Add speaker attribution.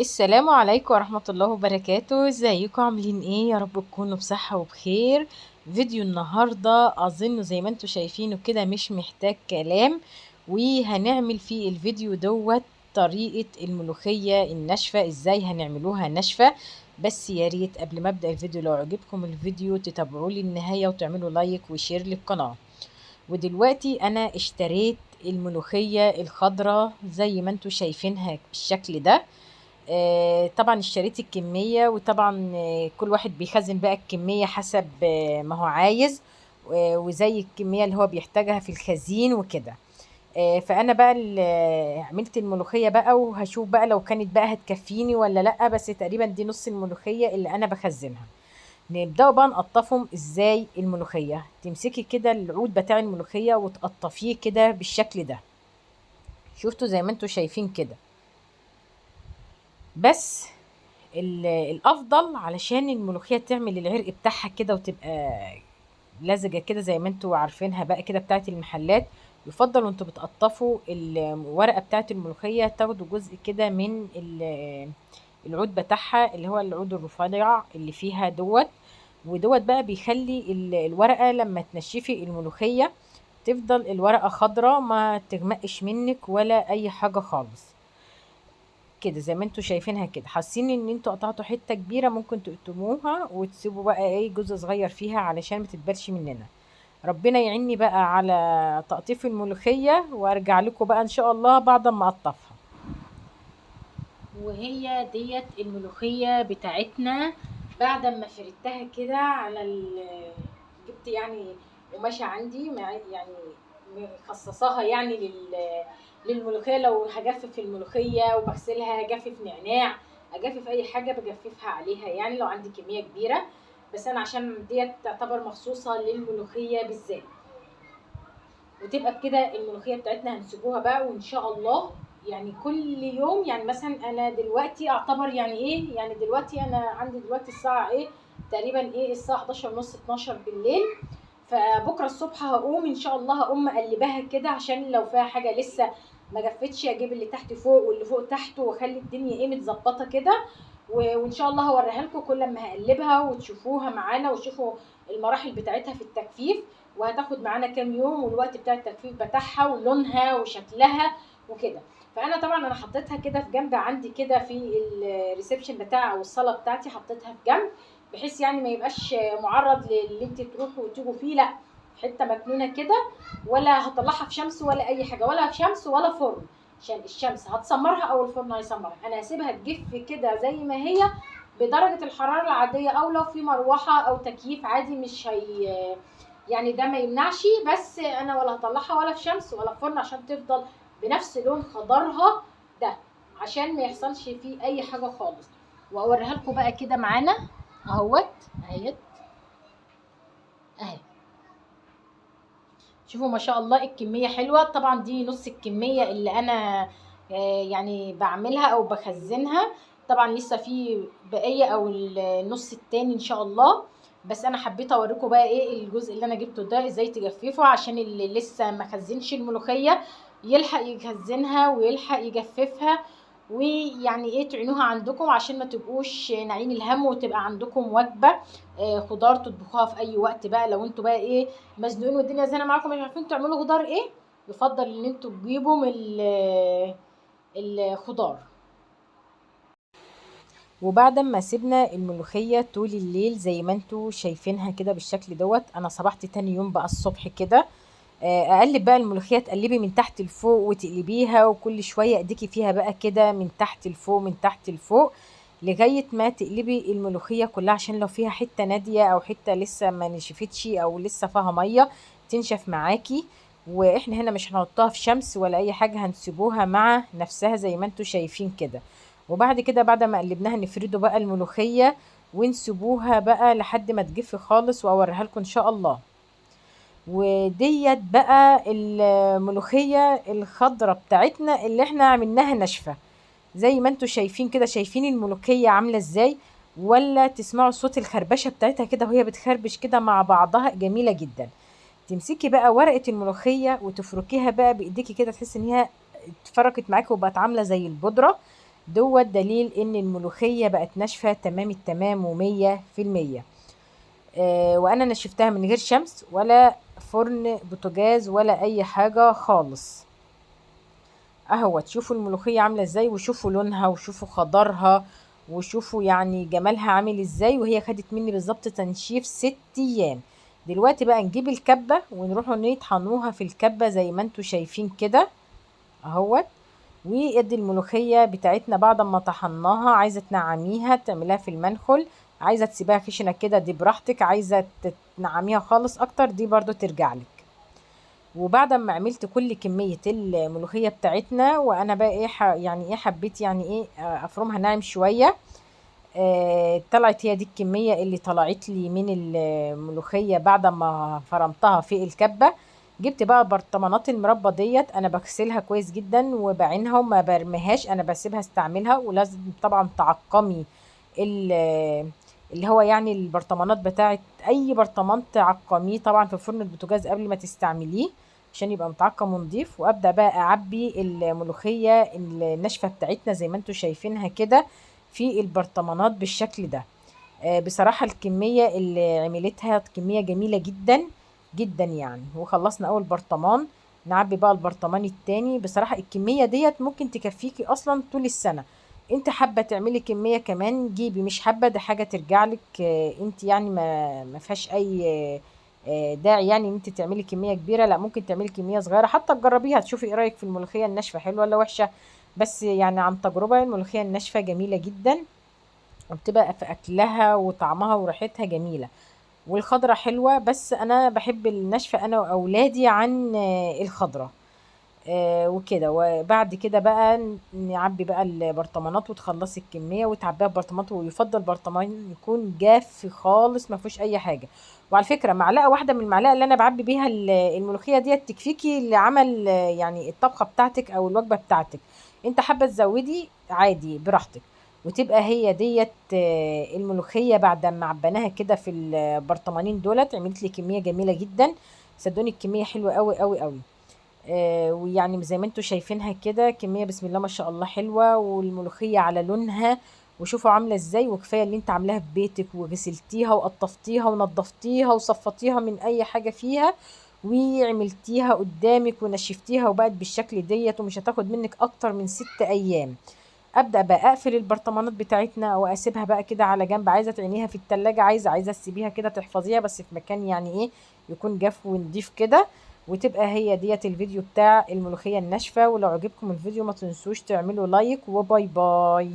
Speaker 1: السلام عليكم ورحمة الله وبركاته. ازيكم عاملين ايه؟ يا رب تكونوا بصحة وبخير. فيديو النهاردة اظن زي ما انتوا شايفينه كده مش محتاج كلام، وهنعمل في الفيديو دوت طريقة الملوخية الناشفة، ازاي هنعملوها ناشفة. بس يا ريت قبل ما ابدأ الفيديو لو عجبكم الفيديو تتابعوا لي النهاية وتعملوا لايك وشير للقناة. ودلوقتي انا اشتريت الملوخية الخضراء زي ما انتوا شايفينها بالشكل ده. طبعا اشتريت الكمية، وطبعا كل واحد بيخزن بقى الكمية حسب ما هو عايز، وزي الكمية اللي هو بيحتاجها في الخزين وكده. فانا بقى عملت الملوخية بقى، وهشوف بقى لو كانت بقى هتكفيني ولا لا، بس تقريبا دي نص الملوخية اللي انا بخزنها. نبدأ بقى نقطفهم ازاي. الملوخية تمسكي كده العود بتاع الملوخية وتقطفيه كده بالشكل ده، شفتوا زي ما انتوا شايفين كده. بس الافضل علشان الملوخيه تعمل العرق بتاعها كده وتبقى لزجه كده زي ما انتوا عارفينها بقى كده بتاعت المحلات، يفضل وانتوا بتقطفوا الورقه بتاعت الملوخيه تاخدوا جزء كده من العود بتاعها اللي هو العود الرفيع اللي فيها دوت. ودوت بقى بيخلي الورقه لما تنشفي الملوخيه تفضل الورقه خضراء ما تغمقش منك ولا اي حاجه خالص. كده زي ما انتوا شايفينها كده، حاسين ان انتوا قطعتوا حته كبيره ممكن تقطموها وتسيبوا بقى ايه جزء صغير فيها علشان ما تتبلش مننا. ربنا يعيني بقى على تقطيف الملوخيه، وارجع لكم بقى ان شاء الله بعد ما اقطفها. وهي ديت الملوخيه بتاعتنا بعد ما فردتها كده على جبت يعني قماشه عندي يعني مخصصاها يعني للملوخيه. لو هجفف الملوخيه وبغسلها هجفف نعناع، اجفف اي حاجه بجففها عليها يعني لو عندي كميه كبيره. بس انا عشان ديت تعتبر مخصوصه للملوخيه بالذات. وتبقى بكده الملوخيه بتاعتنا هنسيبوها بقى، وان شاء الله يعني كل يوم. يعني مثلا انا دلوقتي اعتبر يعني ايه، يعني دلوقتي انا عندي دلوقتي الساعه ايه تقريبا، ايه الساعه 11 ونص 12 بالليل. فبكره الصبح هقوم ان شاء الله، هقوم مقلباها كده عشان لو فيها حاجه لسه ما جفتش اجيب اللي تحت فوق واللي فوق تحت، واخلي الدنيا ايه متظبطه كده. وان شاء الله هوريها لكم كل ما هقلبها وتشوفوها معانا وتشوفوا المراحل بتاعتها في التجفيف. وهتاخد معانا كام يوم والوقت بتاع التجفيف بتاعها ولونها وشكلها وكده. فانا طبعا انا حطيتها كده في جنب عندي كده في الريسبشن بتاع او الصاله بتاعتي، حطيتها في جنب بحيث يعني ما يبقاش معرض للي انت تروحوا وتيجوا فيه، لا حته مكنونه كده. ولا هطلعها في شمس ولا اي حاجه، ولا في شمس ولا فرن عشان الشمس هتسمرها او الفرن هيسمرها. انا هسيبها تجف كده زي ما هي بدرجه الحراره العاديه، او لو في مروحه او تكييف عادي مش هي يعني ده ما يمنعش. بس انا ولا هطلعها ولا في شمس ولا في فرن عشان تفضل بنفس لون خضرها ده، عشان ما يحصلش فيه اي حاجه خالص. واوريها لكم بقى كده معانا اهوت اهيت اهي. شوفوا ما شاء الله الكميه حلوه. طبعا دي نص الكميه اللي انا يعني بعملها او بخزنها. طبعا لسه في بقيه او النص التاني ان شاء الله. بس انا حبيت اوريكم بقى ايه الجزء اللي انا جبته ده ازاي تجففه، عشان اللي لسه ما خزنش الملوخيه يلحق يخزنها ويلحق يجففها. ويعني ايه تعينوها عندكم عشان ما تبقوش ناعين الهم، وتبقى عندكم وجبه خضار تطبخوها في اي وقت بقى. لو انتوا بقى ايه مزنوقين والدنيا زنقه معاكم مش عارفين تعملوا خضار ايه، يفضل ان انتوا تجيبوا من الخضار. وبعد ما سيبنا الملوخية طول الليل زي ما انتوا شايفينها كده بالشكل دوت، انا صبحت تاني يوم بقى الصبح كده اقلب بقى الملوخية، تقلبي من تحت لفوق وتقلبيها، وكل شوية اديكي فيها بقى كده من تحت لفوق من تحت لفوق لغاية ما تقلبي الملوخية كلها، عشان لو فيها حتة نادية او حتة لسه ما نشفتش او لسه فيها مية تنشف معاكي. واحنا هنا مش هنحطها في شمس ولا اي حاجة، هنسيبوها مع نفسها زي ما انتوا شايفين كده. وبعد كده بعد ما قلبناها نفرده بقى الملوخية ونسيبوها بقى لحد ما تجف خالص، واوريها لكم ان شاء الله. وديت بقى الملوخية الخضرة بتاعتنا اللي احنا عملناها ناشفة زي ما انتوا شايفين كده. شايفين الملوخية عاملة ازاي؟ ولا تسمعوا صوت الخربشة بتاعتها كده وهي بتخربش كده مع بعضها؟ جميلة جدا. تمسكي بقى ورقة الملوخية وتفركيها بقى بايديكي كده، تحسي ان هي اتفركت معاكي وبقت عاملة زي البودرة. دوت دليل ان الملوخية بقت ناشفة تمام التمام و100%. وانا نشفتها من غير شمس ولا فرن بوتاجاز ولا اي حاجة خالص. اهو تشوفوا الملوخية عاملة ازاي، وشوفوا لونها وشوفوا خضرها وشوفوا يعني جمالها عامل ازاي، وهي خدت مني بالظبط تنشيف 6 ايام. دلوقتي بقى نجيب الكبة ونروحوا نطحنوها في الكبة زي ما انتوا شايفين كده اهوت. وادي الملوخية بتاعتنا بعد ما طحناها، عايزة تنعميها تعمليها في المنخل، عايزة تسيبها خشنة كده دي براحتك، عايزة تنعميها خالص اكتر دي برضو ترجعلك. وبعد ما عملت كل كمية الملوخية بتاعتنا، وانا بقى ايه يعني ايه حبيت يعني ايه افرمها ناعم شوية. طلعت هي دي الكمية اللي طلعت لي من الملوخية بعد ما فرمتها في الكبة. جبت بقى برطمانات المربى ديت، انا بغسلها كويس جدا وبعينها وما برميهاش، انا بسيبها استعملها. ولازم طبعا تعقمي اللي هو يعني البرطمانات بتاعت اي برطمان تعقميه طبعا في فرن البوتاجاز قبل ما تستعمليه عشان يبقى متعقم ونضيف. وابدا بقى اعبي الملوخيه الناشفه بتاعتنا زي ما انتم شايفينها كده في البرطمانات بالشكل ده. بصراحه الكميه اللي عملتها كميه جميله جدا جدا يعني. وخلصنا اول برطمان، نعبي بقى البرطمان التاني. بصراحه الكميه ديت ممكن تكفيكي اصلا طول السنه. انت حابه تعملي كميه كمان جيبي، مش حابه ده حاجه ترجع لك انت يعني ما فيهاش اي داعي يعني ان انت تعملي كميه كبيره. لا ممكن تعملي كميه صغيره حتى تجربيها تشوفي ايه رايك في الملوخيه الناشفه حلوه ولا وحشه. بس يعني عن تجربه الملوخيه الناشفه جميله جدا، وبتبقى في اكلها وطعمها وريحتها جميله. والخضره حلوه بس انا بحب الناشفه انا واولادي عن الخضره. وكده. وبعد كده بقى نعبي بقى البرطمانات وتخلصي الكميه وتعبيها ببرطمانات، ويفضل برطمان يكون جاف خالص ما فيهوش اي حاجه. وعلى فكره معلقه واحده من المعلقه اللي انا بعبي بيها الملوخيه ديت تكفيكي لعمل يعني الطبخه بتاعتك او الوجبه بتاعتك. انت حابه تزودي عادي براحتك. وتبقى هي ديت الملوخيه بعد ما عبناها كده في البرطمانين دولت عملت لي كميه جميله جدا. صدقوني الكميه حلوه قوي قوي قوي. ويعني زي ما انتوا شايفينها كده كمية بسم الله ما شاء الله حلوة، والملوخية على لونها وشوفوا عاملة ازاي. وكفاية اللي انت عاملاها في بيتك وغسلتيها وقطفتيها ونضفتيها وصفتيها من اي حاجة فيها وعملتيها قدامك ونشفتيها وبقت بالشكل ديت، ومش هتاخد منك اكتر من 6 ايام. ابدا بقى اقفل البرطمانات بتاعتنا واسيبها بقى كده على جنب. عايزه تعينيها في التلاجة، عايزه تسيبيها كده تحفظيها بس في مكان يعني ايه يكون جاف ونضيف كده. وتبقى هي ديت الفيديو بتاع الملوخيه الناشفه. ولو عجبكم الفيديو ما تنسوش تعملوا لايك وباي باي.